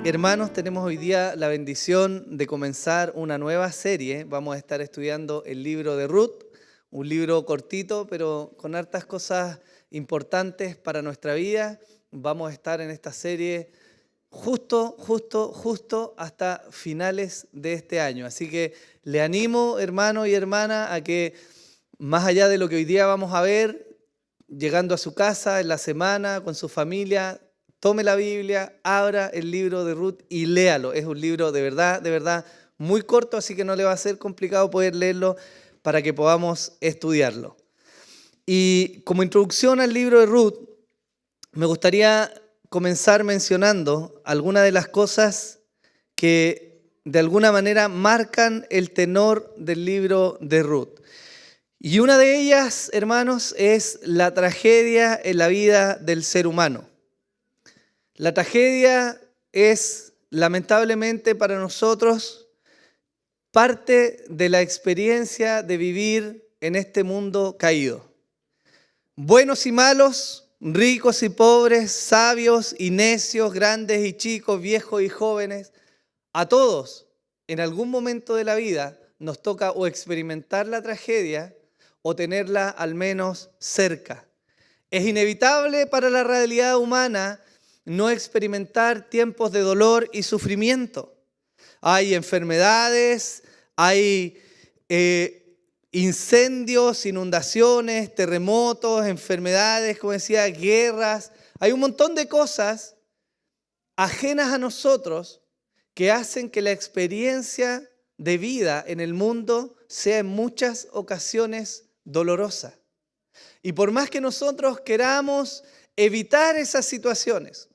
Hermanos, tenemos hoy día la bendición de comenzar una nueva serie. Vamos a estar estudiando el libro de Ruth, un libro cortito, pero con hartas cosas importantes para nuestra vida. Vamos a estar en esta serie justo hasta finales de este año. Así que le animo, hermano y hermana, a que más allá de lo que hoy día vamos a ver, llegando a su casa en la semana, con su familia, tome la Biblia, abra el libro de Ruth y léalo. Es un libro de verdad, muy corto, así que no le va a ser complicado poder leerlo para que podamos estudiarlo. Y como introducción al libro de Ruth, me gustaría comenzar mencionando algunas de las cosas que de alguna manera marcan el tenor del libro de Ruth. Y una de ellas, hermanos, es la tragedia en la vida del ser humano. La tragedia es, lamentablemente para nosotros, parte de la experiencia de vivir en este mundo caído. Buenos y malos, ricos y pobres, sabios y necios, grandes y chicos, viejos y jóvenes, a todos, en algún momento de la vida, nos toca o experimentar la tragedia o tenerla al menos cerca. Es inevitable para la realidad humana no experimentar tiempos de dolor y sufrimiento. Hay enfermedades, hay incendios, inundaciones, terremotos, enfermedades, como decía, guerras. Hay un montón de cosas ajenas a nosotros que hacen que la experiencia de vida en el mundo sea en muchas ocasiones dolorosa. Y por más que nosotros queramos evitar esas situaciones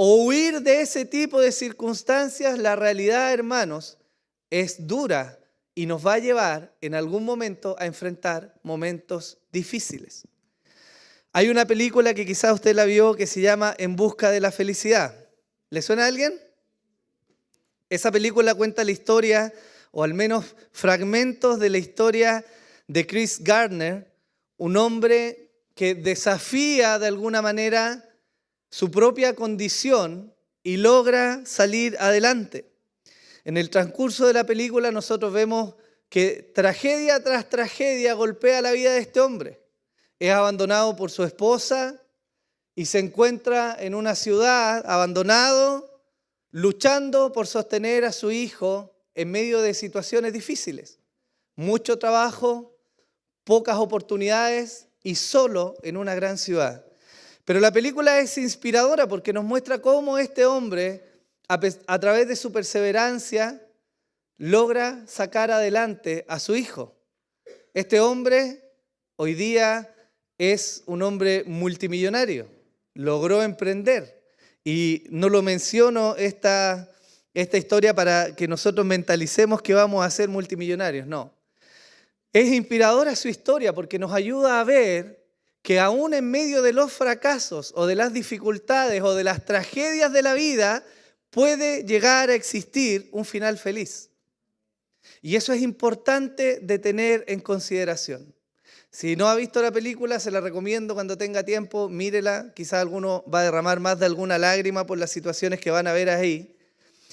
o huir de ese tipo de circunstancias, la realidad, hermanos, es dura y nos va a llevar en algún momento a enfrentar momentos difíciles. Hay una película que quizás usted la vio que se llama En busca de la felicidad. ¿Le suena a alguien? Esa película cuenta la historia, o al menos fragmentos de la historia de Chris Gardner, un hombre que desafía de alguna manera su propia condición y logra salir adelante. En el transcurso de la película nosotros vemos que tragedia tras tragedia golpea la vida de este hombre. Es abandonado por su esposa y se encuentra en una ciudad abandonado, luchando por sostener a su hijo en medio de situaciones difíciles. Mucho trabajo, pocas oportunidades y solo en una gran ciudad. Pero la película es inspiradora porque nos muestra cómo este hombre, a través de su perseverancia, logra sacar adelante a su hijo. Este hombre hoy día es un hombre multimillonario, logró emprender. Y no lo menciono esta historia para que nosotros mentalicemos que vamos a ser multimillonarios, no. Es inspiradora su historia porque nos ayuda a ver que aún en medio de los fracasos o de las dificultades o de las tragedias de la vida puede llegar a existir un final feliz. Y eso es importante de tener en consideración. Si no ha visto la película, se la recomiendo cuando tenga tiempo, mírela. Quizás alguno va a derramar más de alguna lágrima por las situaciones que van a ver ahí.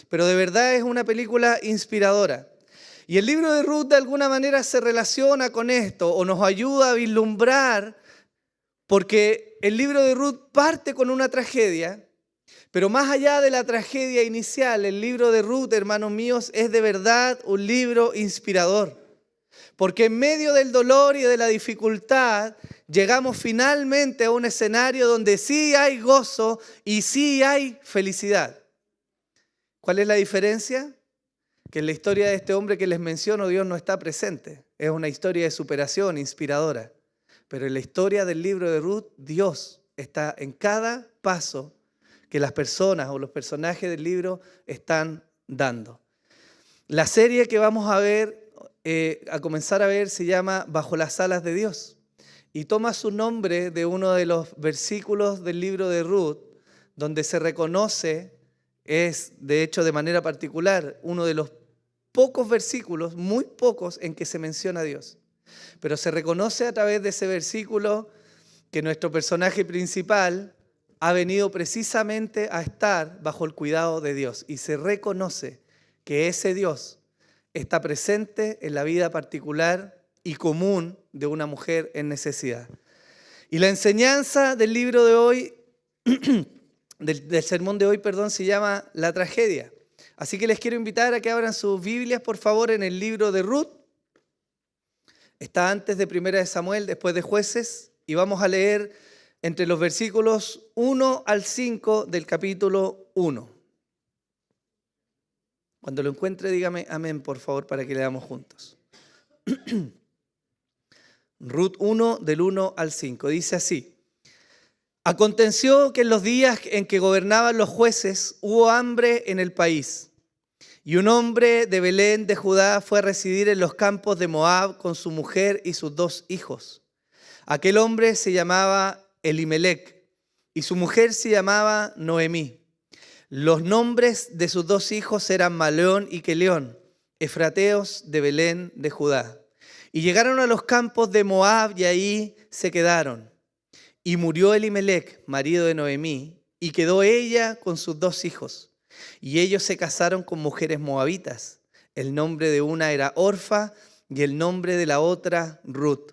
Pero de verdad es una película inspiradora. Y el libro de Ruth de alguna manera se relaciona con esto o nos ayuda a vislumbrar, porque el libro de Ruth parte con una tragedia, pero más allá de la tragedia inicial, el libro de Ruth, hermanos míos, es de verdad un libro inspirador. Porque en medio del dolor y de la dificultad, llegamos finalmente a un escenario donde sí hay gozo y sí hay felicidad. ¿Cuál es la diferencia? Que en la historia de este hombre que les menciono, Dios no está presente. Es una historia de superación inspiradora. Pero en la historia del libro de Ruth, Dios está en cada paso que las personas o los personajes del libro están dando. La serie que vamos a ver, a comenzar a ver, se llama Bajo las alas de Dios. Y toma su nombre de uno de los versículos del libro de Ruth, donde se reconoce, es de hecho de manera particular, uno de los pocos versículos, muy pocos, en que se menciona a Dios. Pero se reconoce a través de ese versículo que nuestro personaje principal ha venido precisamente a estar bajo el cuidado de Dios y se reconoce que ese Dios está presente en la vida particular y común de una mujer en necesidad. Y la enseñanza del libro de hoy, del sermón de hoy, se llama La tragedia. Así que les quiero invitar a que abran sus Biblias, por favor, en el libro de Ruth. Está antes de Primera de Samuel, después de Jueces, y vamos a leer entre los versículos 1 al 5 del capítulo 1. Cuando lo encuentre, dígame amén, por favor, para que leamos juntos. Ruth 1, del 1 al 5, dice así. Aconteció que en los días en que gobernaban los jueces hubo hambre en el país. Y un hombre de Belén de Judá fue a residir en los campos de Moab con su mujer y sus 2 hijos. Aquel hombre se llamaba Elimelec y su mujer se llamaba Noemí. Los nombres de sus 2 hijos eran Maleón y Queleón, efrateos de Belén de Judá. Y llegaron a los campos de Moab y ahí se quedaron. Y murió Elimelec, marido de Noemí, y quedó ella con sus 2 hijos. Y ellos se casaron con mujeres moabitas. El nombre de una era Orfa y el nombre de la otra Ruth.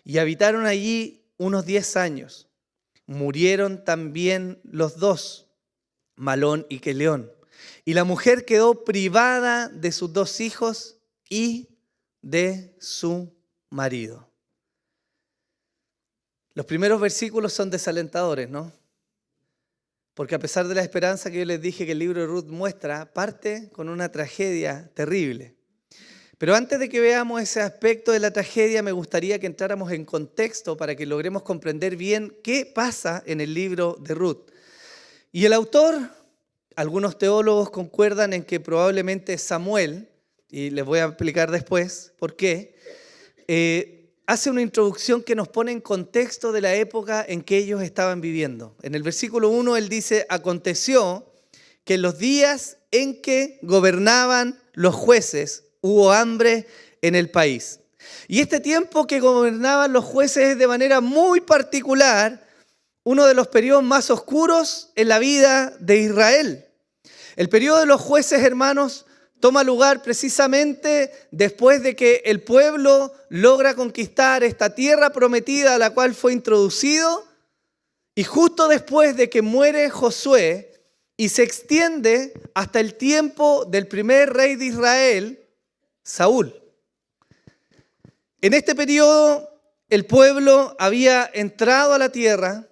Y habitaron allí unos 10 años. Murieron también los 2, Malón y Queleón. Y la mujer quedó privada de sus 2 hijos y de su marido. Los primeros versículos son desalentadores, ¿no? Porque a pesar de la esperanza que yo les dije que el libro de Ruth muestra, parte con una tragedia terrible. Pero antes de que veamos ese aspecto de la tragedia, me gustaría que entráramos en contexto para que logremos comprender bien qué pasa en el libro de Ruth. Y el autor, algunos teólogos concuerdan en que probablemente Samuel, y les voy a explicar después por qué, hace una introducción que nos pone en contexto de la época en que ellos estaban viviendo. En el versículo 1 él dice, aconteció que en los días en que gobernaban los jueces hubo hambre en el país. Y este tiempo que gobernaban los jueces es de manera muy particular uno de los periodos más oscuros en la vida de Israel. El periodo de los jueces, hermanos, toma lugar precisamente después de que el pueblo logra conquistar esta tierra prometida a la cual fue introducido y justo después de que muere Josué y se extiende hasta el tiempo del primer rey de Israel, Saúl. En este periodo el pueblo había entrado a la tierra,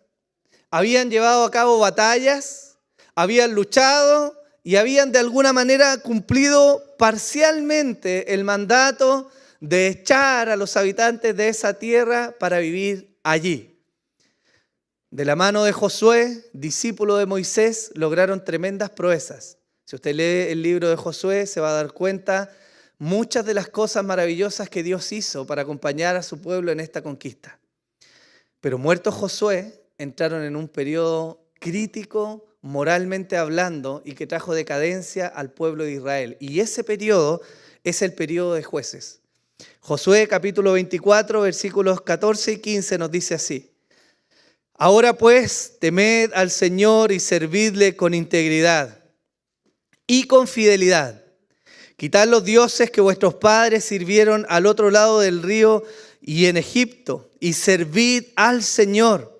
habían llevado a cabo batallas, habían luchado y habían de alguna manera cumplido parcialmente el mandato de echar a los habitantes de esa tierra para vivir allí. De la mano de Josué, discípulo de Moisés, lograron tremendas proezas. Si usted lee el libro de Josué, se va a dar cuenta muchas de las cosas maravillosas que Dios hizo para acompañar a su pueblo en esta conquista. Pero muerto Josué, entraron en un periodo crítico, moralmente hablando, y que trajo decadencia al pueblo de Israel. Y ese periodo es el periodo de jueces. Josué capítulo 24, versículos 14 y 15 nos dice así. Ahora pues, temed al Señor y servidle con integridad y con fidelidad. Quitad los dioses que vuestros padres sirvieron al otro lado del río y en Egipto, y servid al Señor.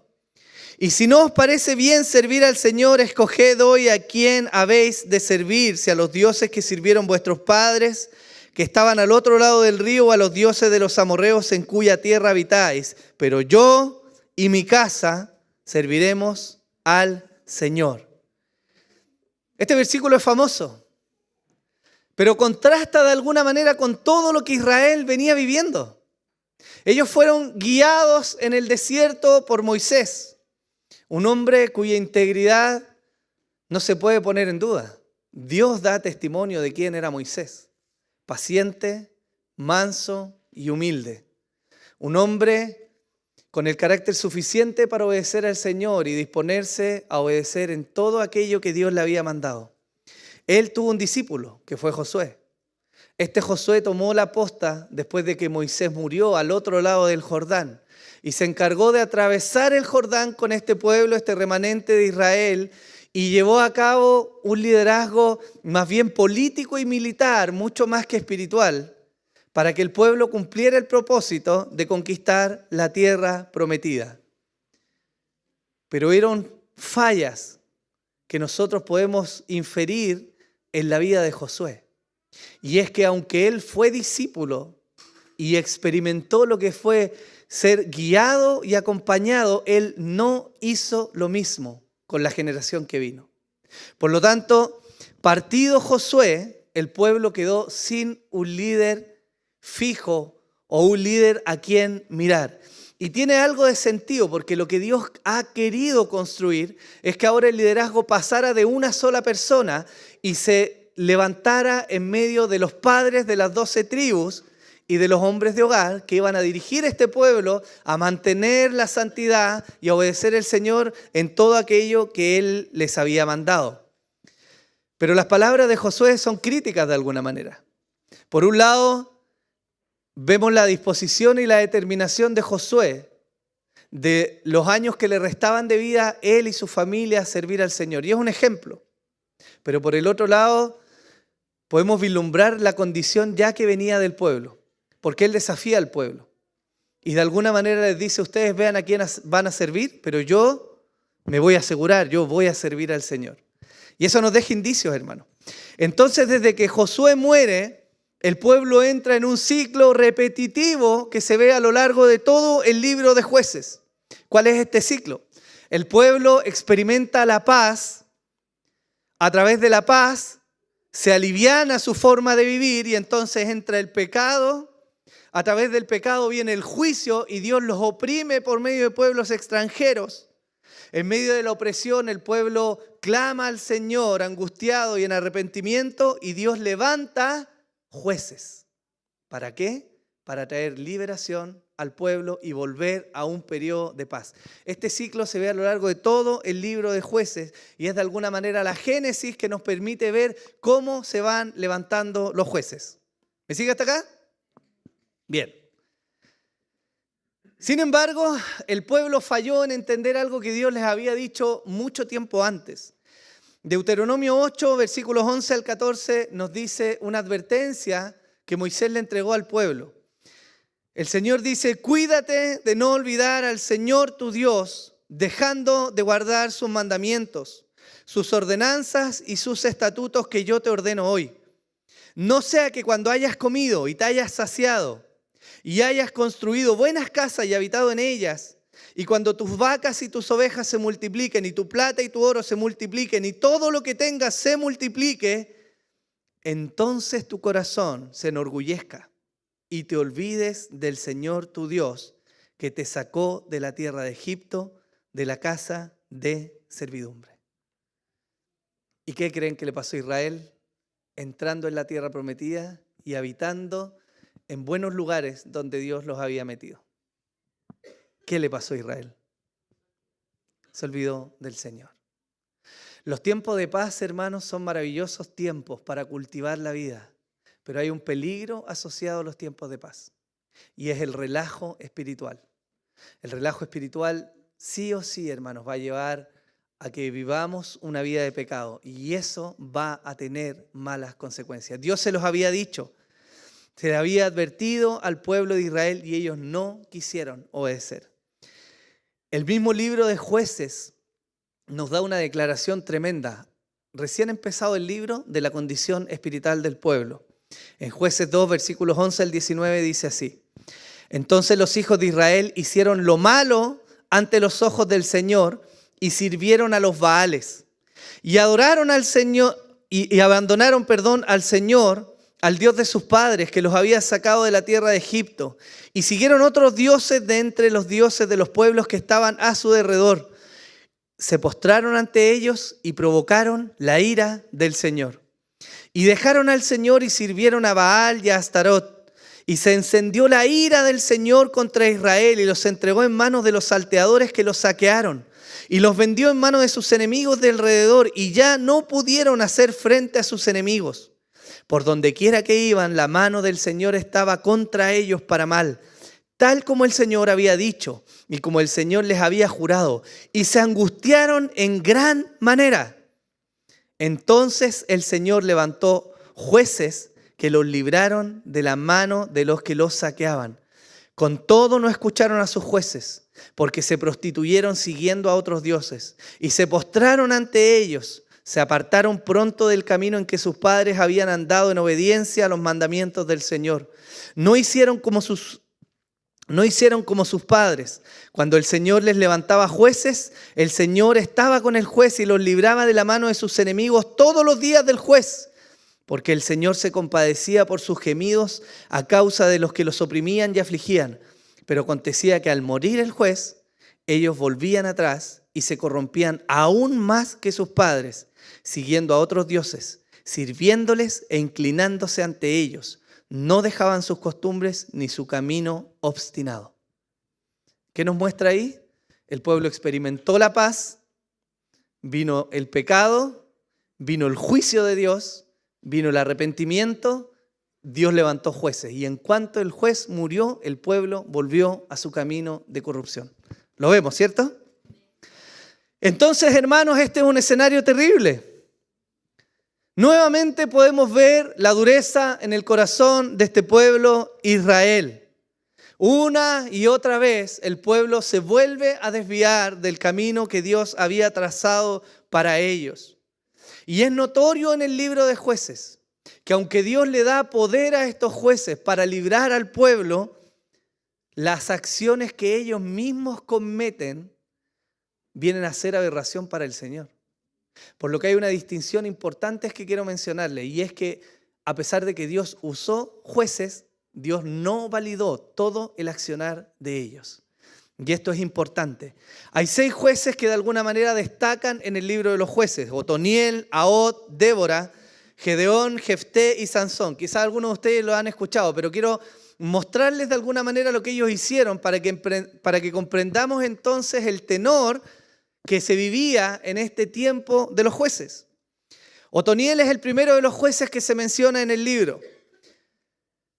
Y si no os parece bien servir al Señor, escoged hoy a quién habéis de servir, si a los dioses que sirvieron vuestros padres, que estaban al otro lado del río, o a los dioses de los amorreos en cuya tierra habitáis. Pero yo y mi casa serviremos al Señor. Este versículo es famoso, pero contrasta de alguna manera con todo lo que Israel venía viviendo. Ellos fueron guiados en el desierto por Moisés, un hombre cuya integridad no se puede poner en duda. Dios da testimonio de quién era Moisés. Paciente, manso y humilde. Un hombre con el carácter suficiente para obedecer al Señor y disponerse a obedecer en todo aquello que Dios le había mandado. Él tuvo un discípulo, que fue Josué. Este Josué tomó la posta después de que Moisés murió al otro lado del Jordán y se encargó de atravesar el Jordán con este pueblo, este remanente de Israel, y llevó a cabo un liderazgo más bien político y militar, mucho más que espiritual, para que el pueblo cumpliera el propósito de conquistar la tierra prometida. Pero eran fallas que nosotros podemos inferir en la vida de Josué. Y es que aunque él fue discípulo y experimentó lo que fue ser guiado y acompañado, él no hizo lo mismo con la generación que vino. Por lo tanto, partido Josué, el pueblo quedó sin un líder fijo o un líder a quien mirar. Y tiene algo de sentido, porque lo que Dios ha querido construir es que ahora el liderazgo pasara de una sola persona y se levantara en medio de los padres de las 12 tribus y de los hombres de hogar que iban a dirigir este pueblo a mantener la santidad y a obedecer al Señor en todo aquello que Él les había mandado. Pero las palabras de Josué son críticas de alguna manera. Por un lado, vemos la disposición y la determinación de Josué de los años que le restaban de vida él y su familia a servir al Señor. Y es un ejemplo. Pero por el otro lado, podemos vislumbrar la condición ya que venía del pueblo, porque él desafía al pueblo. Y de alguna manera les dice, ustedes vean a quién van a servir, pero yo me voy a asegurar, yo voy a servir al Señor. Y eso nos deja indicios, hermano. Entonces, desde que Josué muere, el pueblo entra en un ciclo repetitivo que se ve a lo largo de todo el libro de Jueces. ¿Cuál es este ciclo? El pueblo experimenta la paz. A través de la paz se aliviana su forma de vivir y entonces entra el pecado. A través del pecado viene el juicio y Dios los oprime por medio de pueblos extranjeros. En medio de la opresión, el pueblo clama al Señor angustiado y en arrepentimiento y Dios levanta jueces. ¿Para qué? Para traer liberación al pueblo y volver a un periodo de paz. Este ciclo se ve a lo largo de todo el libro de Jueces y es de alguna manera la génesis que nos permite ver cómo se van levantando los jueces. ¿Me sigue hasta acá? Bien. Sin embargo, el pueblo falló en entender algo que Dios les había dicho mucho tiempo antes. Deuteronomio 8, versículos 11 al 14, nos dice una advertencia que Moisés le entregó al pueblo. El Señor dice, cuídate de no olvidar al Señor tu Dios, dejando de guardar sus mandamientos, sus ordenanzas y sus estatutos que yo te ordeno hoy. No sea que cuando hayas comido y te hayas saciado y hayas construido buenas casas y habitado en ellas, y cuando tus vacas y tus ovejas se multipliquen, y tu plata y tu oro se multipliquen, y todo lo que tengas se multiplique, entonces tu corazón se enorgullezca y te olvides del Señor tu Dios, que te sacó de la tierra de Egipto, de la casa de servidumbre. ¿Y qué creen que le pasó a Israel? Entrando en la tierra prometida y habitando en buenos lugares donde Dios los había metido. ¿Qué le pasó a Israel? Se olvidó del Señor. Los tiempos de paz, hermanos, son maravillosos tiempos para cultivar la vida, pero hay un peligro asociado a los tiempos de paz y es el relajo espiritual. El relajo espiritual sí o sí, hermanos, va a llevar a que vivamos una vida de pecado y eso va a tener malas consecuencias. Dios se los había dicho, se le había advertido al pueblo de Israel y ellos no quisieron obedecer. El mismo libro de Jueces nos da una declaración tremenda, recién empezado el libro, de la condición espiritual del pueblo. En Jueces 2, versículos 11 al 19 dice así: entonces los hijos de Israel hicieron lo malo ante los ojos del Señor y sirvieron a los Baales y adoraron al Señor y abandonaron, al Señor, al Dios de sus padres que los había sacado de la tierra de Egipto, y siguieron otros dioses de entre los dioses de los pueblos que estaban a su derredor. Se postraron ante ellos y provocaron la ira del Señor. Y dejaron al Señor y sirvieron a Baal y a Astarot. Y se encendió la ira del Señor contra Israel y los entregó en manos de los salteadores que los saquearon. Y los vendió en manos de sus enemigos de alrededor y ya no pudieron hacer frente a sus enemigos. Por donde quiera que iban, la mano del Señor estaba contra ellos para mal, tal como el Señor había dicho y como el Señor les había jurado, y se angustiaron en gran manera. Entonces el Señor levantó jueces que los libraron de la mano de los que los saqueaban. Con todo no escucharon a sus jueces, porque se prostituyeron siguiendo a otros dioses, y se postraron ante ellos. Se apartaron pronto del camino en que sus padres habían andado en obediencia a los mandamientos del Señor. No hicieron como sus padres. Cuando el Señor les levantaba jueces, el Señor estaba con el juez y los libraba de la mano de sus enemigos todos los días del juez, porque el Señor se compadecía por sus gemidos a causa de los que los oprimían y afligían. Pero acontecía que al morir el juez, ellos volvían atrás y se corrompían aún más que sus padres, siguiendo a otros dioses, sirviéndoles e inclinándose ante ellos. No dejaban sus costumbres ni su camino obstinado. ¿Qué nos muestra ahí? El pueblo experimentó la paz, vino el pecado, vino el juicio de Dios, vino el arrepentimiento, Dios levantó jueces. Y en cuanto el juez murió, el pueblo volvió a su camino de corrupción. Lo vemos, ¿cierto? Entonces, hermanos, este es un escenario terrible. Nuevamente podemos ver la dureza en el corazón de este pueblo Israel. Una y otra vez el pueblo se vuelve a desviar del camino que Dios había trazado para ellos. Y es notorio en el libro de Jueces que aunque Dios le da poder a estos jueces para librar al pueblo, las acciones que ellos mismos cometen vienen a ser aberración para el Señor. Por lo que hay una distinción importante que quiero mencionarle, y es que a pesar de que Dios usó jueces, Dios no validó todo el accionar de ellos. Y esto es importante. Hay 6 jueces que de alguna manera destacan en el libro de los jueces: Otoniel, Ahod, Débora, Gedeón, Jefté y Sansón. Quizás algunos de ustedes lo han escuchado, pero quiero mostrarles de alguna manera lo que ellos hicieron para que comprendamos entonces el tenor que se vivía en este tiempo de los jueces. Otoniel es el primero de los jueces que se menciona en el libro.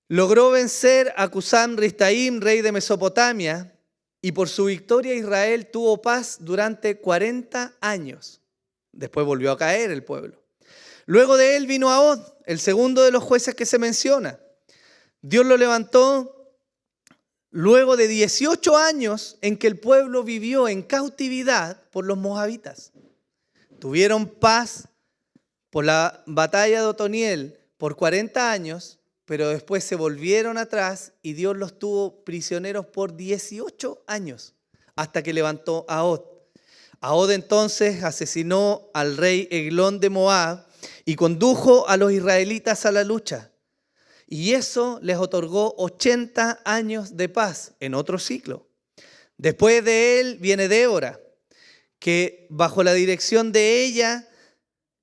Logró vencer a Cusán-Ristaim, rey de Mesopotamia, y por su victoria Israel tuvo paz durante 40 años. Después volvió a caer el pueblo. Luego de él vino Ahod, el segundo de los jueces que se menciona. Dios lo levantó luego de 18 años en que el pueblo vivió en cautividad por los moabitas. Tuvieron paz por la batalla de Otoniel por 40 años, pero después se volvieron atrás y Dios los tuvo prisioneros por 18 años, hasta que levantó a Ahod. Ahod entonces asesinó al rey Eglón de Moab y condujo a los israelitas a la lucha. Y eso les otorgó 80 años de paz en otro ciclo. Después de él viene Débora, que bajo la dirección de ella,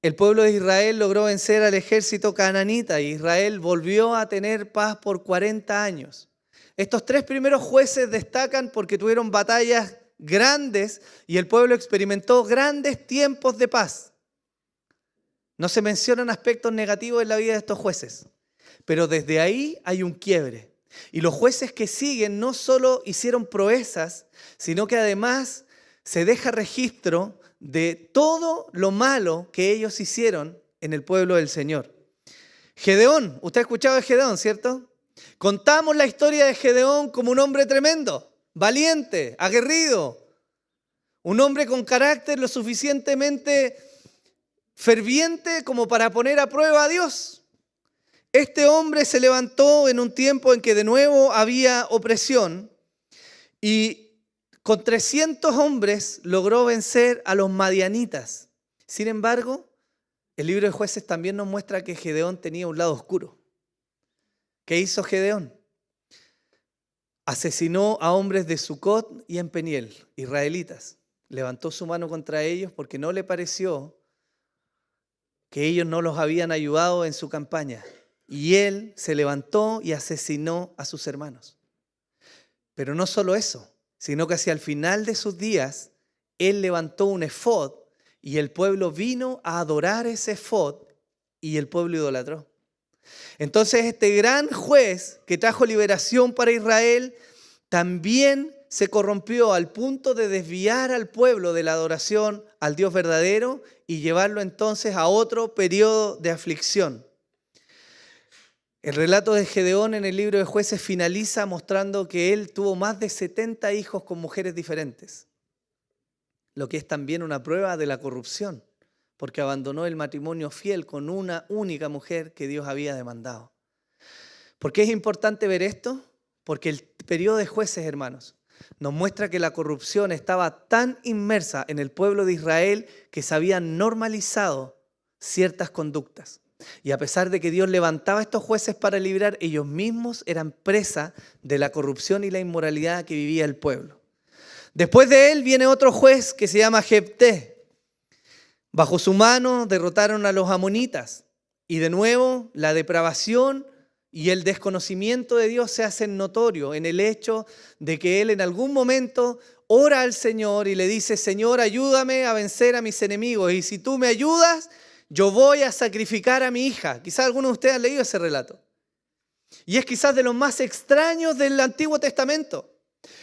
el pueblo de Israel logró vencer al ejército cananita y Israel volvió a tener paz por 40 años. Estos 3 primeros jueces destacan porque tuvieron batallas grandes y el pueblo experimentó grandes tiempos de paz. No se mencionan aspectos negativos en la vida de estos jueces. Pero desde ahí hay un quiebre. Y los jueces que siguen no solo hicieron proezas, sino que además se deja registro de todo lo malo que ellos hicieron en el pueblo del Señor. Gedeón, usted ha escuchado de Gedeón, ¿cierto? Contamos la historia de Gedeón como un hombre tremendo, valiente, aguerrido, un hombre con carácter lo suficientemente ferviente como para poner a prueba a Dios. Este hombre se levantó en un tiempo en que de nuevo había opresión y con 300 hombres logró vencer a los madianitas. Sin embargo, el libro de Jueces también nos muestra que Gedeón tenía un lado oscuro. ¿Qué hizo Gedeón? Asesinó a hombres de Sucot y en Peniel, israelitas. Levantó su mano contra ellos porque no le pareció que ellos no los habían ayudado en su campaña. Y él se levantó y asesinó a sus hermanos. Pero no solo eso, sino que hacia el final de sus días, él levantó un efod y el pueblo vino a adorar ese efod y el pueblo idolatró. Entonces este gran juez que trajo liberación para Israel también se corrompió al punto de desviar al pueblo de la adoración al Dios verdadero y llevarlo entonces a otro periodo de aflicción. El relato de Gedeón en el libro de Jueces finaliza mostrando que él tuvo más de 70 hijos con mujeres diferentes, lo que es también una prueba de la corrupción, porque abandonó el matrimonio fiel con una única mujer que Dios había demandado. ¿Por qué es importante ver esto? Porque el periodo de Jueces, hermanos, nos muestra que la corrupción estaba tan inmersa en el pueblo de Israel que se habían normalizado ciertas conductas. Y a pesar de que Dios levantaba a estos jueces para librar, ellos mismos eran presa de la corrupción y la inmoralidad que vivía el pueblo. Después de él viene otro juez que se llama Jefté. Bajo su mano derrotaron a los amonitas. Y de nuevo la depravación y el desconocimiento de Dios se hacen notorio en el hecho de que él en algún momento ora al Señor y le dice: Señor, ayúdame a vencer a mis enemigos. Y si tú me ayudas, yo voy a sacrificar a mi hija. Quizás algunos de ustedes han leído ese relato. Y es quizás de los más extraños del Antiguo Testamento.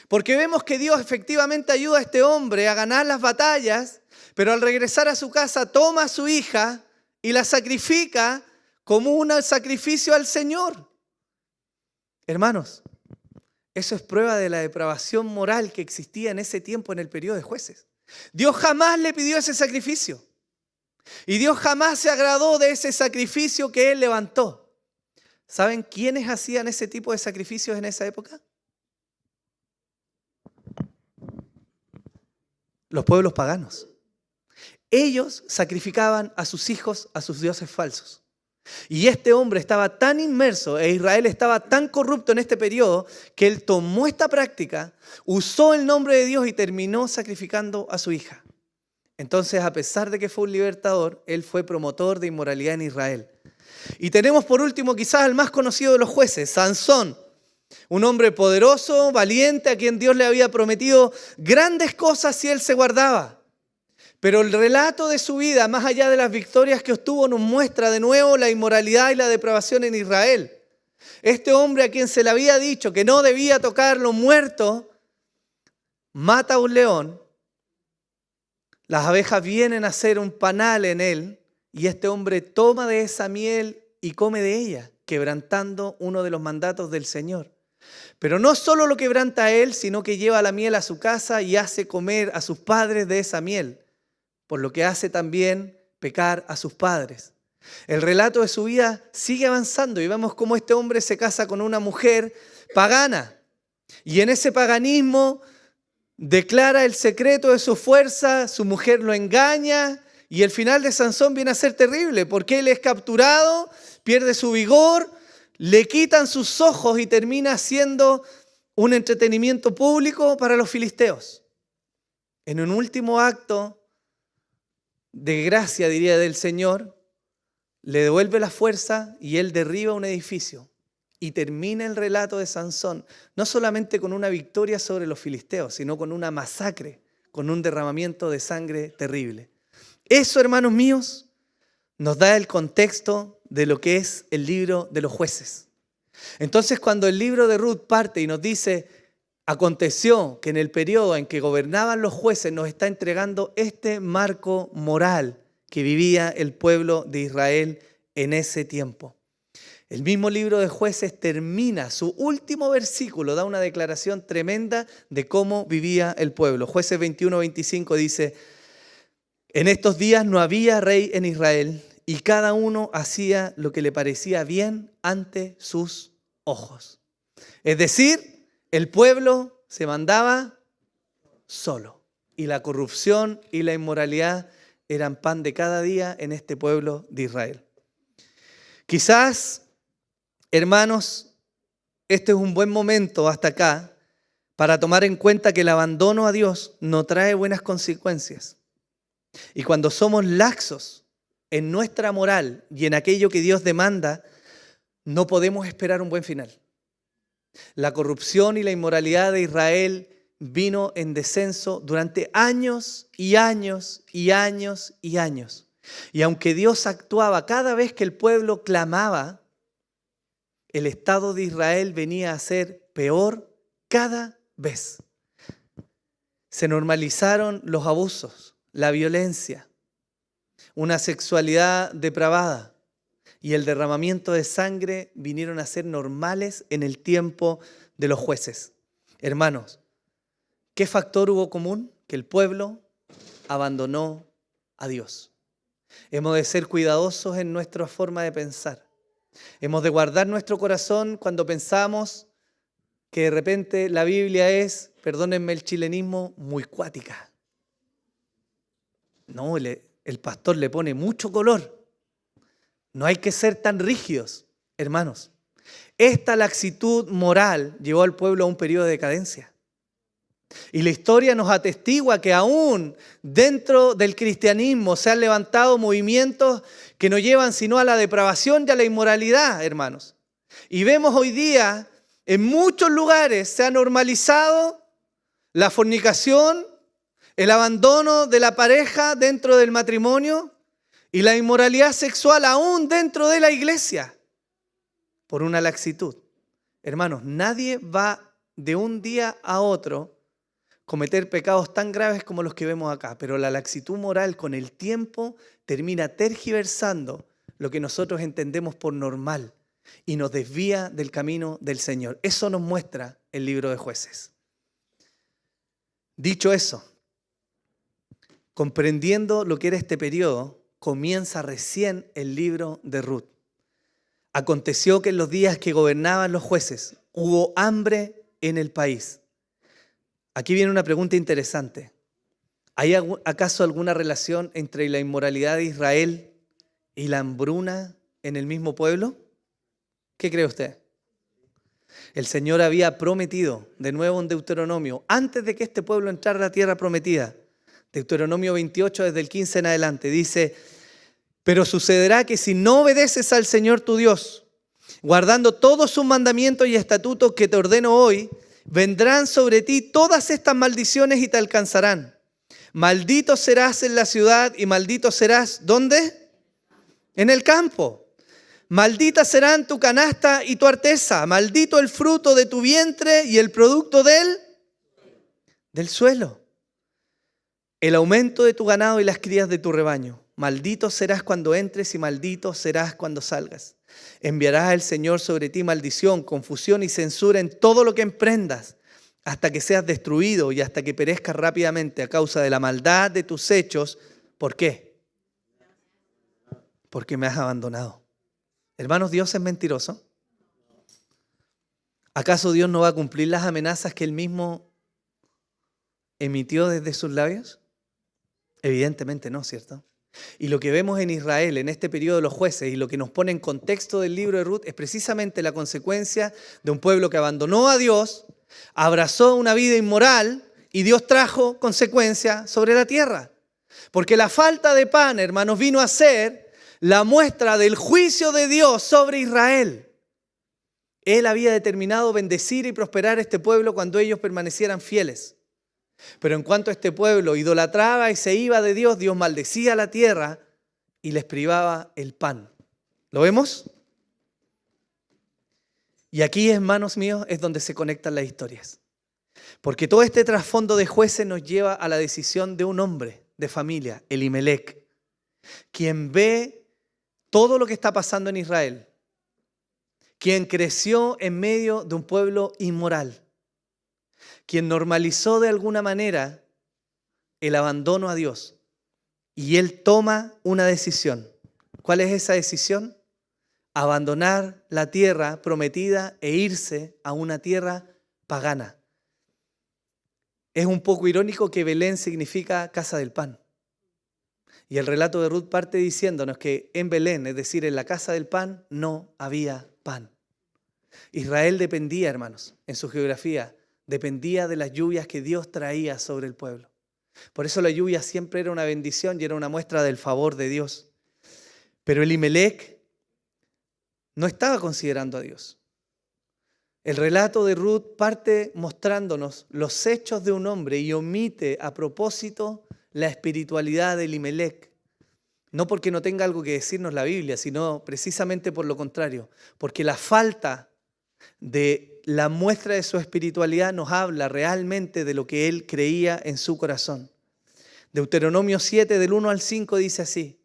Porque vemos que Dios efectivamente ayuda a este hombre a ganar las batallas, pero al regresar a su casa toma a su hija y la sacrifica como un sacrificio al Señor. Hermanos, eso es prueba de la depravación moral que existía en ese tiempo en el periodo de Jueces. Dios jamás le pidió ese sacrificio. Y Dios jamás se agradó de ese sacrificio que Él levantó. ¿Saben quiénes hacían ese tipo de sacrificios en esa época? Los pueblos paganos. Ellos sacrificaban a sus hijos a sus dioses falsos. Y este hombre estaba tan inmerso e Israel estaba tan corrupto en este periodo que él tomó esta práctica, usó el nombre de Dios y terminó sacrificando a su hija. Entonces, a pesar de que fue un libertador, él fue promotor de inmoralidad en Israel. Y tenemos por último quizás al más conocido de los jueces, Sansón. Un hombre poderoso, valiente, a quien Dios le había prometido grandes cosas si él se guardaba. Pero el relato de su vida, más allá de las victorias que obtuvo, nos muestra de nuevo la inmoralidad y la depravación en Israel. Este hombre a quien se le había dicho que no debía tocar los muertos, mata a un león. Las abejas vienen a hacer un panal en él y este hombre toma de esa miel y come de ella, quebrantando uno de los mandatos del Señor. Pero no solo lo quebranta a él, sino que lleva la miel a su casa y hace comer a sus padres de esa miel, por lo que hace también pecar a sus padres. El relato de su vida sigue avanzando y vemos cómo este hombre se casa con una mujer pagana. Y en ese paganismo declara el secreto de su fuerza, su mujer lo engaña y el final de Sansón viene a ser terrible porque él es capturado, pierde su vigor, le quitan sus ojos y termina siendo un entretenimiento público para los filisteos. En un último acto de gracia, diría, del Señor, le devuelve la fuerza y él derriba un edificio. Y termina el relato de Sansón, no solamente con una victoria sobre los filisteos, sino con una masacre, con un derramamiento de sangre terrible. Eso, hermanos míos, nos da el contexto de lo que es el libro de los jueces. Entonces, cuando el libro de Ruth parte y nos dice: aconteció que en el periodo en que gobernaban los jueces, nos está entregando este marco moral que vivía el pueblo de Israel en ese tiempo. El mismo libro de Jueces termina, su último versículo da una declaración tremenda de cómo vivía el pueblo. Jueces 21-25 dice: en estos días no había rey en Israel y cada uno hacía lo que le parecía bien ante sus ojos. Es decir, el pueblo se mandaba solo y la corrupción y la inmoralidad eran pan de cada día en este pueblo de Israel. Quizás, hermanos, este es un buen momento hasta acá para tomar en cuenta que el abandono a Dios no trae buenas consecuencias. Y cuando somos laxos en nuestra moral y en aquello que Dios demanda, no podemos esperar un buen final. La corrupción y la inmoralidad de Israel vino en descenso durante años y años y años y años. Y aunque Dios actuaba cada vez que el pueblo clamaba, el Estado de Israel venía a ser peor cada vez. Se normalizaron los abusos, la violencia, una sexualidad depravada y el derramamiento de sangre vinieron a ser normales en el tiempo de los jueces. Hermanos, ¿qué factor hubo común? Que el pueblo abandonó a Dios. Hemos de ser cuidadosos en nuestra forma de pensar. Hemos de guardar nuestro corazón cuando pensamos que de repente la Biblia es, perdónenme el chilenismo, muy cuática. No, el pastor le pone mucho color. No hay que ser tan rígidos, hermanos. Esta laxitud moral llevó al pueblo a un periodo de decadencia. Y la historia nos atestigua que aún dentro del cristianismo se han levantado movimientos que no llevan sino a la depravación y a la inmoralidad, hermanos. Y vemos hoy día en muchos lugares se ha normalizado la fornicación, el abandono de la pareja dentro del matrimonio y la inmoralidad sexual aún dentro de la iglesia por una laxitud. Hermanos, nadie va de un día a otro cometer pecados tan graves como los que vemos acá, pero la laxitud moral con el tiempo termina tergiversando lo que nosotros entendemos por normal y nos desvía del camino del Señor. Eso nos muestra el libro de Jueces. Dicho eso, comprendiendo lo que era este periodo, comienza recién el libro de Ruth. Aconteció que en los días que gobernaban los jueces hubo hambre en el país. Aquí viene una pregunta interesante. ¿Hay acaso alguna relación entre la inmoralidad de Israel y la hambruna en el mismo pueblo? ¿Qué cree usted? El Señor había prometido, de nuevo en Deuteronomio, antes de que este pueblo entrara a la tierra prometida, Deuteronomio 28, desde el 15 en adelante, dice: pero sucederá que si no obedeces al Señor tu Dios, guardando todos sus mandamientos y estatutos que te ordeno hoy, vendrán sobre ti todas estas maldiciones y te alcanzarán. Maldito serás en la ciudad y maldito serás, ¿dónde? En el campo. Maldita serán tu canasta y tu arteza. Maldito el fruto de tu vientre y el producto del suelo. El aumento de tu ganado y las crías de tu rebaño. Maldito serás cuando entres y maldito serás cuando salgas. Enviará el Señor sobre ti maldición, confusión y censura en todo lo que emprendas, hasta que seas destruido y hasta que perezcas rápidamente a causa de la maldad de tus hechos. ¿Por qué? Porque me has abandonado. Hermanos, ¿Dios es mentiroso? ¿Acaso Dios no va a cumplir las amenazas que Él mismo emitió desde sus labios? Evidentemente no, ¿cierto? Y lo que vemos en Israel en este periodo de los jueces y lo que nos pone en contexto del libro de Ruth es precisamente la consecuencia de un pueblo que abandonó a Dios, abrazó una vida inmoral y Dios trajo consecuencias sobre la tierra. Porque la falta de pan, hermanos, vino a ser la muestra del juicio de Dios sobre Israel. Él había determinado bendecir y prosperar a este pueblo cuando ellos permanecieran fieles. Pero en cuanto este pueblo idolatraba y se iba de Dios, Dios maldecía la tierra y les privaba el pan. ¿Lo vemos? Y aquí, hermanos míos, es donde se conectan las historias. Porque todo este trasfondo de jueces nos lleva a la decisión de un hombre de familia, Elimelec, quien ve todo lo que está pasando en Israel, quien creció en medio de un pueblo inmoral, quien normalizó de alguna manera el abandono a Dios. Y él toma una decisión. ¿Cuál es esa decisión? Abandonar la tierra prometida e irse a una tierra pagana. Es un poco irónico que Belén significa casa del pan. Y el relato de Ruth parte diciéndonos que en Belén, es decir, en la casa del pan, no había pan. Israel dependía, hermanos, en su geografía, dependía de las lluvias que Dios traía sobre el pueblo. Por eso la lluvia siempre era una bendición y era una muestra del favor de Dios. Pero Elimelec no estaba considerando a Dios. El relato de Ruth parte mostrándonos los hechos de un hombre y omite a propósito la espiritualidad de Elimelec. No porque no tenga algo que decirnos la Biblia, sino precisamente por lo contrario, porque la falta de la muestra de su espiritualidad nos habla realmente de lo que él creía en su corazón. Deuteronomio 7, del 1 al 5 dice así: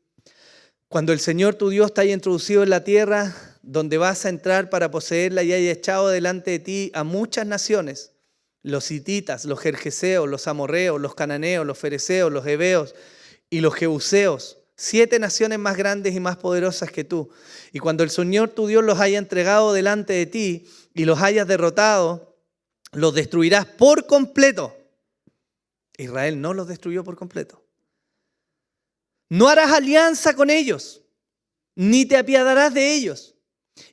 cuando el Señor tu Dios te haya introducido en la tierra donde vas a entrar para poseerla y haya echado delante de ti a muchas naciones, los hititas, los gergeseos, los amorreos, los cananeos, los fereceos, los heveos y los jebuseos, 7 naciones más grandes y más poderosas que tú. Y cuando el Señor tu Dios los haya entregado delante de ti y los hayas derrotado, los destruirás por completo. Israel no los destruyó por completo. No harás alianza con ellos, ni te apiadarás de ellos,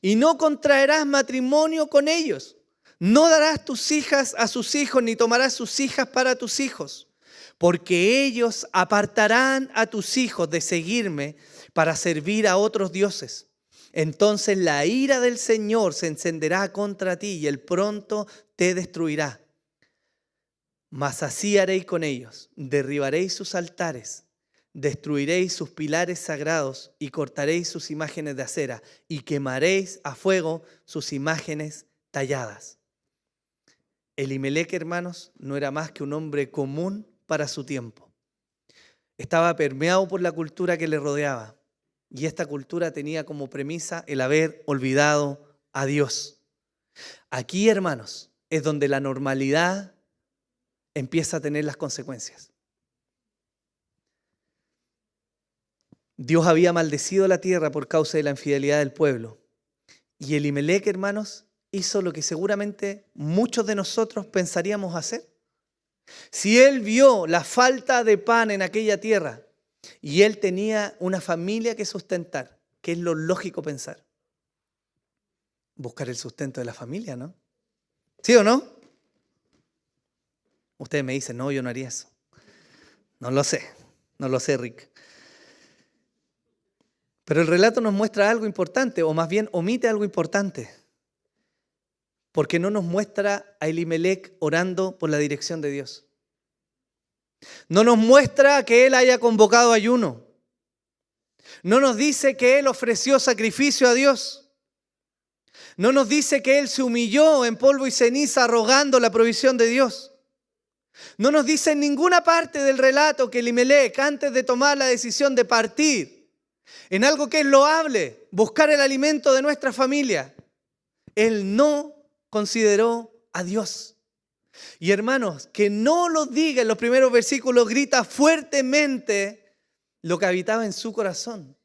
y no contraerás matrimonio con ellos. No darás tus hijas a sus hijos, ni tomarás sus hijas para tus hijos, porque ellos apartarán a tus hijos de seguirme para servir a otros dioses. Entonces la ira del Señor se encenderá contra ti y Él pronto te destruirá. Mas así haréis con ellos: derribaréis sus altares, destruiréis sus pilares sagrados y cortaréis sus imágenes de acera y quemaréis a fuego sus imágenes talladas. Elimelec, hermanos, no era más que un hombre común para su tiempo. Estaba permeado por la cultura que le rodeaba, y esta cultura tenía como premisa el haber olvidado a Dios. Aquí, hermanos, es donde la normalidad empieza a tener las consecuencias. Dios había maldecido la tierra por causa de la infidelidad del pueblo. Y Elimelec, hermanos, hizo lo que seguramente muchos de nosotros pensaríamos hacer. Si él vio la falta de pan en aquella tierra y él tenía una familia que sustentar, ¿qué es lo lógico pensar? Buscar el sustento de la familia, ¿no? ¿Sí o no? Ustedes me dicen, no, yo no haría eso. No lo sé, Rick. Pero el relato nos muestra algo importante, o más bien omite algo importante, porque no nos muestra a Elimelec orando por la dirección de Dios. No nos muestra que él haya convocado ayuno. No nos dice que él ofreció sacrificio a Dios. No nos dice que él se humilló en polvo y ceniza rogando la provisión de Dios. No nos dice en ninguna parte del relato que Elimelec, antes de tomar la decisión de partir en algo que es loable, buscar el alimento de nuestra familia, él no consideró a Dios. Y hermanos, que no lo diga en los primeros versículos, grita fuertemente lo que habitaba en su corazón.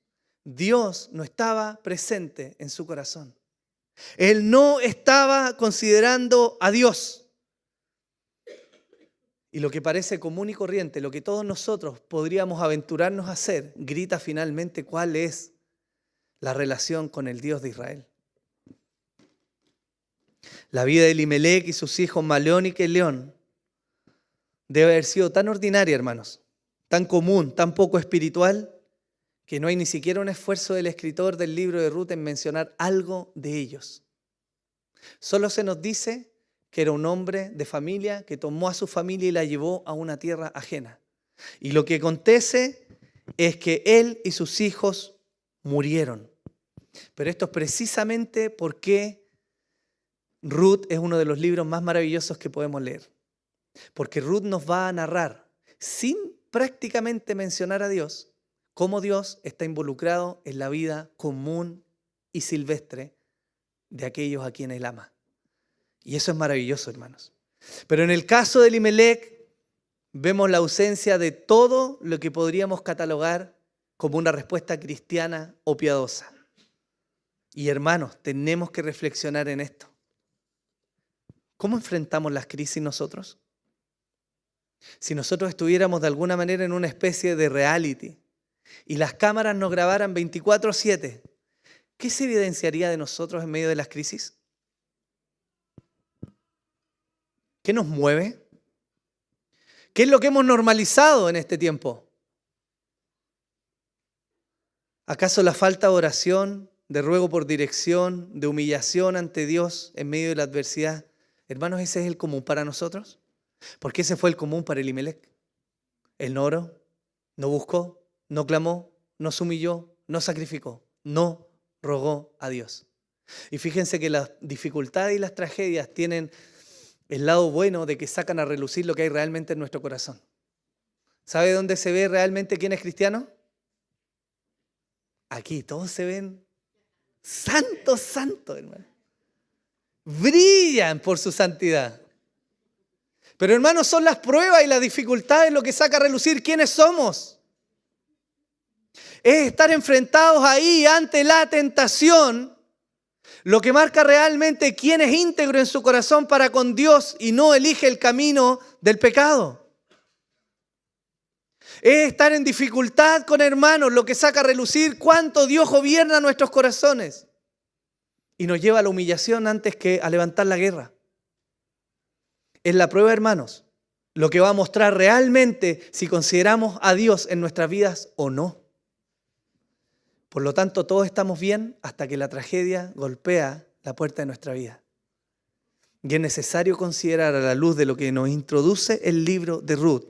Dios no estaba presente en su corazón. Él no estaba considerando a Dios. Y lo que parece común y corriente, lo que todos nosotros podríamos aventurarnos a hacer, grita finalmente cuál es la relación con el Dios de Israel. La vida de Elimelec y sus hijos Maleón y Queleón debe haber sido tan ordinaria, hermanos, tan común, tan poco espiritual, que no hay ni siquiera un esfuerzo del escritor del libro de Ruth en mencionar algo de ellos. Solo se nos dice que era un hombre de familia que tomó a su familia y la llevó a una tierra ajena. Y lo que acontece es que él y sus hijos murieron. Pero esto es precisamente porque Ruth es uno de los libros más maravillosos que podemos leer. Porque Ruth nos va a narrar, sin prácticamente mencionar a Dios, cómo Dios está involucrado en la vida común y silvestre de aquellos a quienes Él ama. Y eso es maravilloso, hermanos. Pero en el caso de Elimelec, vemos la ausencia de todo lo que podríamos catalogar como una respuesta cristiana o piadosa. Y hermanos, tenemos que reflexionar en esto. ¿Cómo enfrentamos las crisis nosotros? Si nosotros estuviéramos de alguna manera en una especie de reality y las cámaras nos grabaran 24/7, ¿qué se evidenciaría de nosotros en medio de las crisis? ¿Qué nos mueve? ¿Qué es lo que hemos normalizado en este tiempo? ¿Acaso la falta de oración, de ruego por dirección, de humillación ante Dios en medio de la adversidad? Hermanos, ¿ese es el común para nosotros? Porque ese fue el común para Elimelec. Él no oró, no buscó, no clamó, no se humilló, no sacrificó, no rogó a Dios. Y fíjense que las dificultades y las tragedias tienen el lado bueno de que sacan a relucir lo que hay realmente en nuestro corazón. ¿Sabe dónde se ve realmente quién es cristiano? Aquí, todos se ven santos, santos, hermano. Brillan por su santidad. Pero hermanos, son las pruebas y las dificultades lo que saca a relucir quiénes somos. Es estar enfrentados ahí ante la tentación, lo que marca realmente quién es íntegro en su corazón para con Dios y no elige el camino del pecado. Es estar en dificultad con hermanos, lo que saca a relucir cuánto Dios gobierna nuestros corazones y nos lleva a la humillación antes que a levantar la guerra. Es la prueba, hermanos, lo que va a mostrar realmente si consideramos a Dios en nuestras vidas o no. Por lo tanto, todos estamos bien hasta que la tragedia golpea la puerta de nuestra vida. Y es necesario considerar a la luz de lo que nos introduce el libro de Ruth,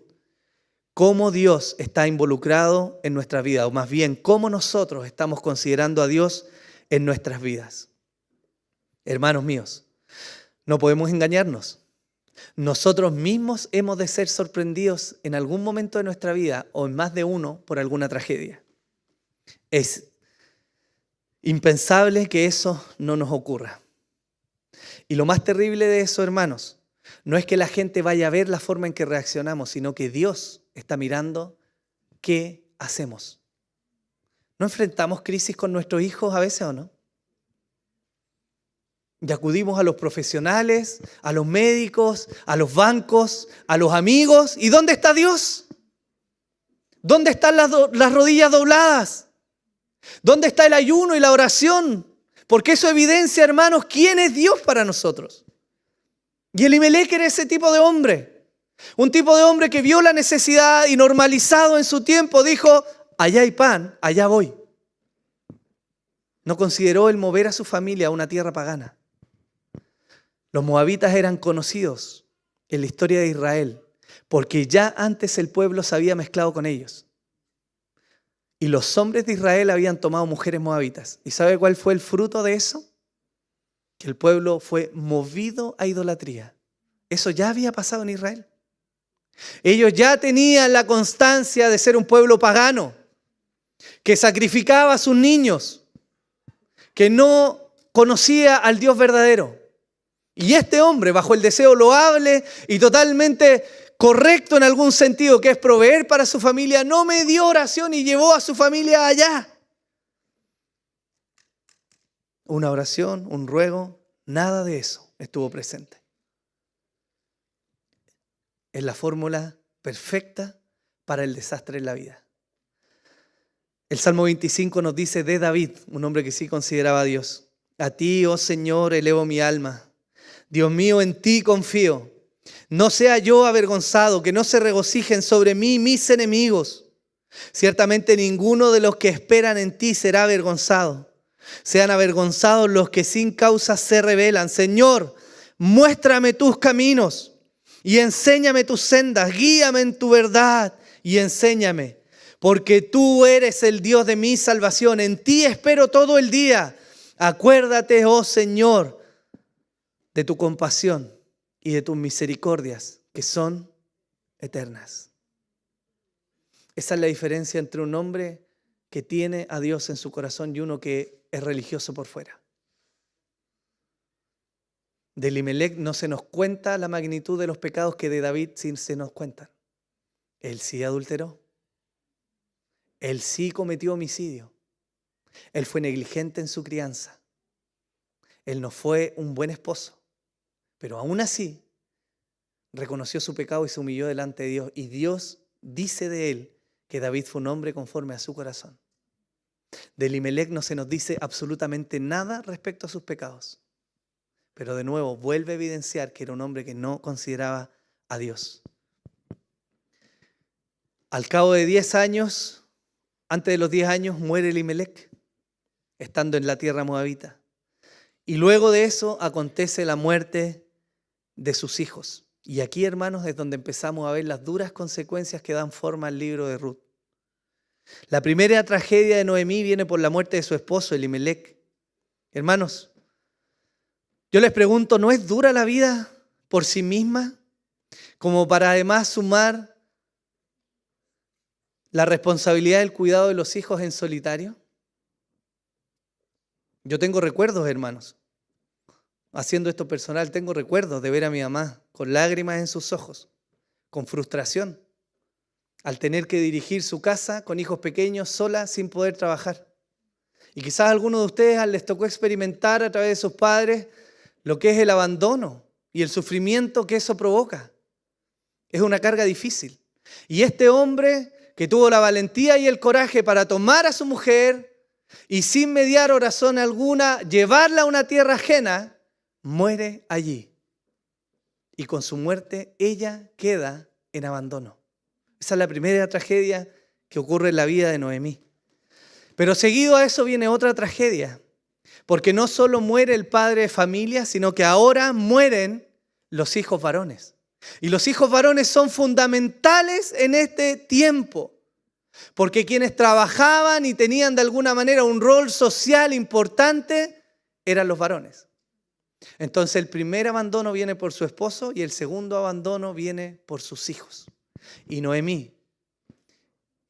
cómo Dios está involucrado en nuestra vida, o más bien, cómo nosotros estamos considerando a Dios en nuestras vidas. Hermanos míos, no podemos engañarnos. Nosotros mismos hemos de ser sorprendidos en algún momento de nuestra vida, o en más de uno, por alguna tragedia. Es impensable que eso no nos ocurra. Y lo más terrible de eso, hermanos, no es que la gente vaya a ver la forma en que reaccionamos, sino que Dios está mirando qué hacemos. ¿No enfrentamos crisis con nuestros hijos a veces o no? Y acudimos a los profesionales, a los médicos, a los bancos, a los amigos. ¿Y dónde está Dios? ¿Dónde están las rodillas dobladas? ¿Dónde está el ayuno y la oración? Porque eso evidencia, hermanos, quién es Dios para nosotros. Y Elimelec era ese tipo de hombre. Un tipo de hombre que vio la necesidad y normalizado en su tiempo dijo, allá hay pan, allá voy. No consideró el mover a su familia a una tierra pagana. Los moabitas eran conocidos en la historia de Israel porque ya antes el pueblo se había mezclado con ellos. Y los hombres de Israel habían tomado mujeres moabitas. ¿Y sabe cuál fue el fruto de eso? Que el pueblo fue movido a idolatría. Eso ya había pasado en Israel. Ellos ya tenían la constancia de ser un pueblo pagano, que sacrificaba a sus niños, que no conocía al Dios verdadero. Y este hombre, bajo el deseo loable y totalmente correcto en algún sentido, que es proveer para su familia, no me dio oración y llevó a su familia allá. Una oración, un ruego, nada de eso estuvo presente. Es la fórmula perfecta para el desastre en la vida. El Salmo 25 nos dice de David, un hombre que sí consideraba a Dios: a ti, oh Señor, elevo mi alma. Dios mío, en ti confío. No sea yo avergonzado, que no se regocijen sobre mí mis enemigos. Ciertamente ninguno de los que esperan en ti será avergonzado. Sean avergonzados los que sin causa se rebelan. Señor, muéstrame tus caminos y enséñame tus sendas. Guíame en tu verdad y enséñame. Porque tú eres el Dios de mi salvación. En ti espero todo el día. Acuérdate, oh Señor, de tu compasión y de tus misericordias, que son eternas. Esa es la diferencia entre un hombre que tiene a Dios en su corazón y uno que es religioso por fuera. De Elimelec no se nos cuenta la magnitud de los pecados que de David sí se nos cuentan. Él sí adulteró. Él sí cometió homicidio. Él fue negligente en su crianza. Él no fue un buen esposo. Pero aún así, reconoció su pecado y se humilló delante de Dios. Y Dios dice de él que David fue un hombre conforme a su corazón. De Elimelec no se nos dice absolutamente nada respecto a sus pecados. Pero de nuevo vuelve a evidenciar que era un hombre que no consideraba a Dios. Al cabo de 10 años, antes de los 10 años, muere Elimelec, estando en la tierra moabita. Y luego de eso acontece la muerte de sus hijos. Y aquí, hermanos, es donde empezamos a ver las duras consecuencias que dan forma al libro de Ruth. La primera tragedia de Noemí viene por la muerte de su esposo, Elimelec. Hermanos, yo les pregunto, ¿no es dura la vida por sí misma? Como para además sumar la responsabilidad del cuidado de los hijos en solitario. Yo tengo recuerdos, hermanos. Haciendo esto personal, tengo recuerdos de ver a mi mamá con lágrimas en sus ojos, con frustración, al tener que dirigir su casa con hijos pequeños, sola, sin poder trabajar. Y quizás a algunos de ustedes les tocó experimentar a través de sus padres lo que es el abandono y el sufrimiento que eso provoca. Es una carga difícil. Y este hombre que tuvo la valentía y el coraje para tomar a su mujer y sin mediar oración alguna, llevarla a una tierra ajena, muere allí. Y con su muerte ella queda en abandono. Esa es la primera tragedia que ocurre en la vida de Noemí. Pero seguido a eso viene otra tragedia. Porque no solo muere el padre de familia, sino que ahora mueren los hijos varones. Y los hijos varones son fundamentales en este tiempo. Porque quienes trabajaban y tenían de alguna manera un rol social importante eran los varones. Entonces el primer abandono viene por su esposo y el segundo abandono viene por sus hijos. Y Noemí,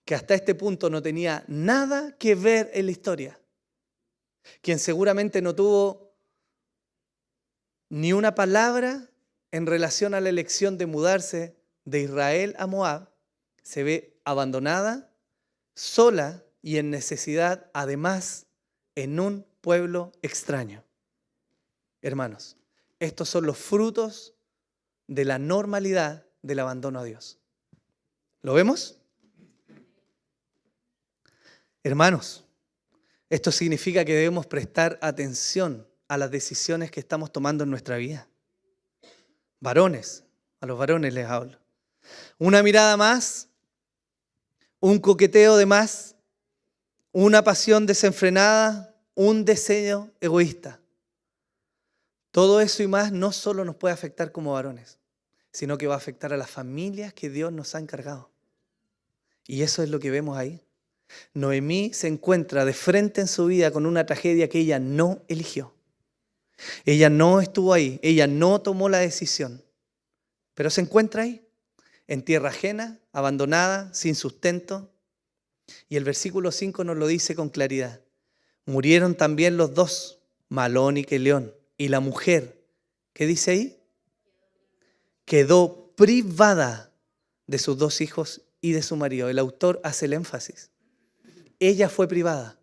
que hasta este punto no tenía nada que ver en la historia, quien seguramente no tuvo ni una palabra en relación a la elección de mudarse de Israel a Moab, se ve abandonada, sola y en necesidad, además, en un pueblo extraño. Hermanos, estos son los frutos de la normalidad del abandono a Dios. ¿Lo vemos? Hermanos, esto significa que debemos prestar atención a las decisiones que estamos tomando en nuestra vida. Varones, a los varones les hablo. Una mirada más, un coqueteo de más, una pasión desenfrenada, un deseo egoísta. Todo eso y más no solo nos puede afectar como varones, sino que va a afectar a las familias que Dios nos ha encargado. Y eso es lo que vemos ahí. Noemí se encuentra de frente en su vida con una tragedia que ella no eligió. Ella no estuvo ahí, ella no tomó la decisión, pero se encuentra ahí, en tierra ajena, abandonada, sin sustento. Y el versículo 5 nos lo dice con claridad. Murieron también los dos, Malón y Quelión, y la mujer, ¿qué dice ahí? Quedó privada de sus dos hijos y de su marido. El autor hace el énfasis. Ella fue privada,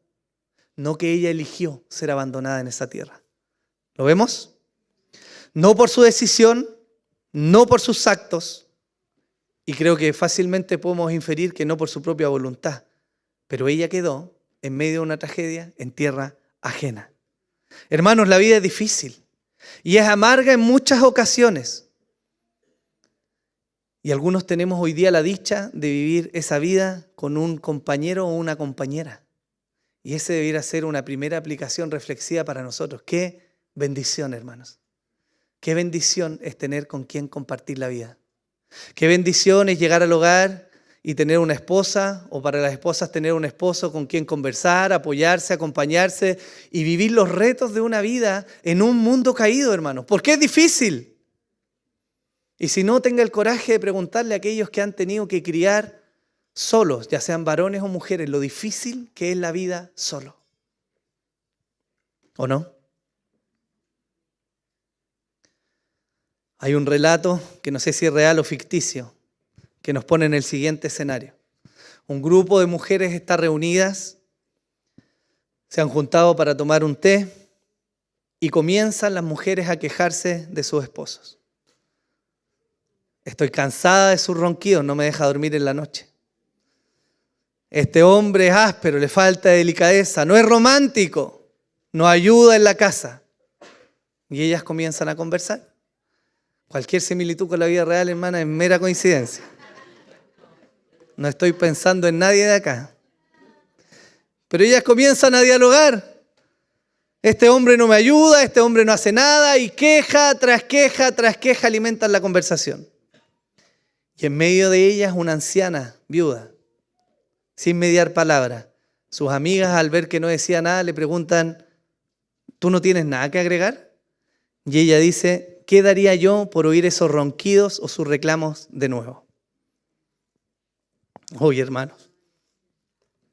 no que ella eligió ser abandonada en esa tierra. ¿Lo vemos? No por su decisión, no por sus actos, y creo que fácilmente podemos inferir que no por su propia voluntad, pero ella quedó en medio de una tragedia en tierra ajena. Hermanos, la vida es difícil y es amarga en muchas ocasiones. Y algunos tenemos hoy día la dicha de vivir esa vida con un compañero o una compañera. Y ese debiera ser una primera aplicación reflexiva para nosotros. Qué bendición, hermanos. Qué bendición es tener con quien compartir la vida. Qué bendición es llegar al hogar y tener una esposa, o para las esposas tener un esposo con quien conversar, apoyarse, acompañarse y vivir los retos de una vida en un mundo caído, hermanos. Porque es difícil. Y si no, tenga el coraje de preguntarle a aquellos que han tenido que criar solos, ya sean varones o mujeres, lo difícil que es la vida solo. ¿O no? Hay un relato, que no sé si es real o ficticio, que nos pone en el siguiente escenario. Un grupo de mujeres está reunidas, se han juntado para tomar un té y comienzan las mujeres a quejarse de sus esposos. Estoy cansada de sus ronquidos, no me deja dormir en la noche. Este hombre es áspero, le falta delicadeza, no es romántico, no ayuda en la casa. Y ellas comienzan a conversar. Cualquier similitud con la vida real, hermana, es mera coincidencia. No estoy pensando en nadie de acá. Pero ellas comienzan a dialogar. Este hombre no me ayuda, este hombre no hace nada, y queja tras queja tras queja alimentan la conversación. Y en medio de ellas una anciana viuda sin mediar palabra. Sus amigas, al ver que no decía nada, le preguntan, ¿tú no tienes nada que agregar? Y ella dice, ¿qué daría yo por oír esos ronquidos o sus reclamos de nuevo? Oye, hermanos,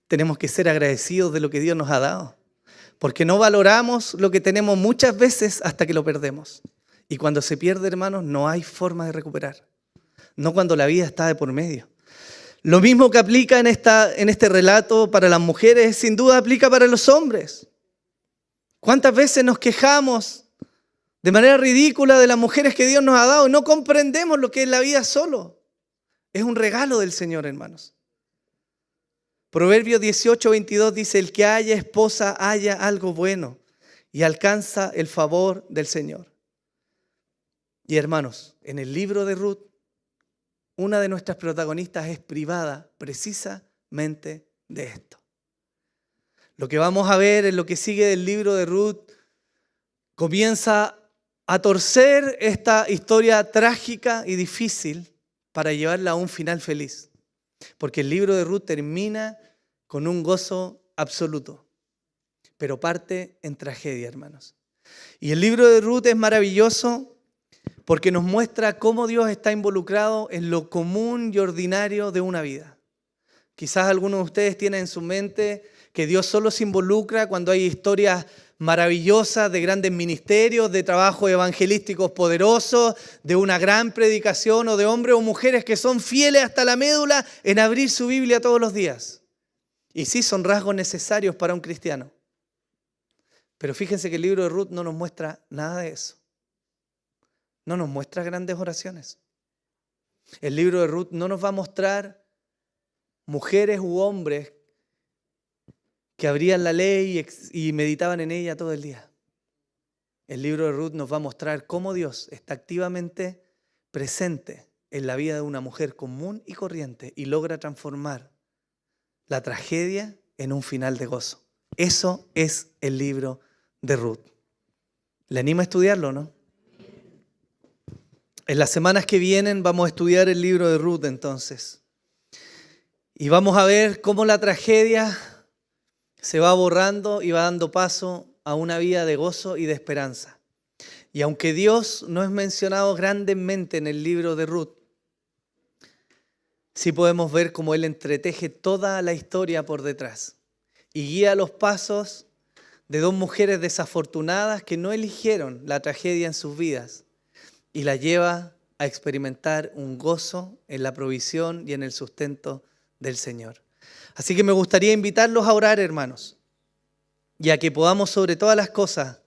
tenemos que ser agradecidos de lo que Dios nos ha dado, porque no valoramos lo que tenemos muchas veces hasta que lo perdemos. Y cuando se pierde, hermanos, no hay forma de recuperar. No cuando la vida está de por medio. Lo mismo que aplica en este relato para las mujeres, sin duda aplica para los hombres. ¿Cuántas veces nos quejamos de manera ridícula de las mujeres que Dios nos ha dado y no comprendemos lo que es la vida solo? Es un regalo del Señor, hermanos. Proverbios 18:22 dice, el que haya esposa haya algo bueno y alcanza el favor del Señor. Y hermanos, en el libro de Ruth, una de nuestras protagonistas es privada precisamente de esto. Lo que vamos a ver en lo que sigue del libro de Ruth comienza a torcer esta historia trágica y difícil para llevarla a un final feliz. Porque el libro de Ruth termina con un gozo absoluto, pero parte en tragedia, hermanos. Y el libro de Ruth es maravilloso porque nos muestra cómo Dios está involucrado en lo común y ordinario de una vida. Quizás algunos de ustedes tienen en su mente que Dios solo se involucra cuando hay historias maravillosas de grandes ministerios, de trabajos evangelísticos poderosos, de una gran predicación o de hombres o mujeres que son fieles hasta la médula en abrir su Biblia todos los días. Y sí, son rasgos necesarios para un cristiano. Pero fíjense que el libro de Ruth no nos muestra nada de eso. No nos muestra grandes oraciones. El libro de Ruth no nos va a mostrar mujeres u hombres que abrían la ley y meditaban en ella todo el día. El libro de Ruth nos va a mostrar cómo Dios está activamente presente en la vida de una mujer común y corriente y logra transformar la tragedia en un final de gozo. Eso es el libro de Ruth. ¿Le anima a estudiarlo, no? En las semanas que vienen vamos a estudiar el libro de Ruth entonces. Y vamos a ver cómo la tragedia se va borrando y va dando paso a una vida de gozo y de esperanza. Y aunque Dios no es mencionado grandemente en el libro de Ruth, sí podemos ver cómo Él entreteje toda la historia por detrás y guía los pasos de dos mujeres desafortunadas que no eligieron la tragedia en sus vidas y la lleva a experimentar un gozo en la provisión y en el sustento del Señor. Así que me gustaría invitarlos a orar, hermanos, y a que podamos sobre todas las cosas,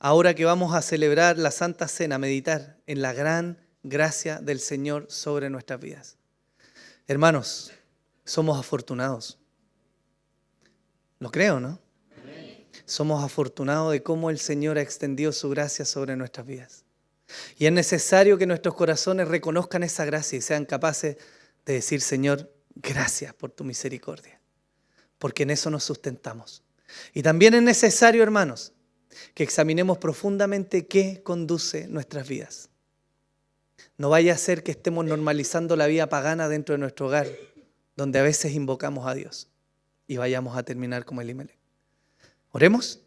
ahora que vamos a celebrar la Santa Cena, meditar en la gran gracia del Señor sobre nuestras vidas. Hermanos, somos afortunados. Lo creo, ¿no? Amén. Somos afortunados de cómo el Señor ha extendido su gracia sobre nuestras vidas. Y es necesario que nuestros corazones reconozcan esa gracia y sean capaces de decir, Señor, gracias por tu misericordia, porque en eso nos sustentamos. Y también es necesario, hermanos, que examinemos profundamente qué conduce nuestras vidas. No vaya a ser que estemos normalizando la vida pagana dentro de nuestro hogar, donde a veces invocamos a Dios y vayamos a terminar como Elimelech. Oremos.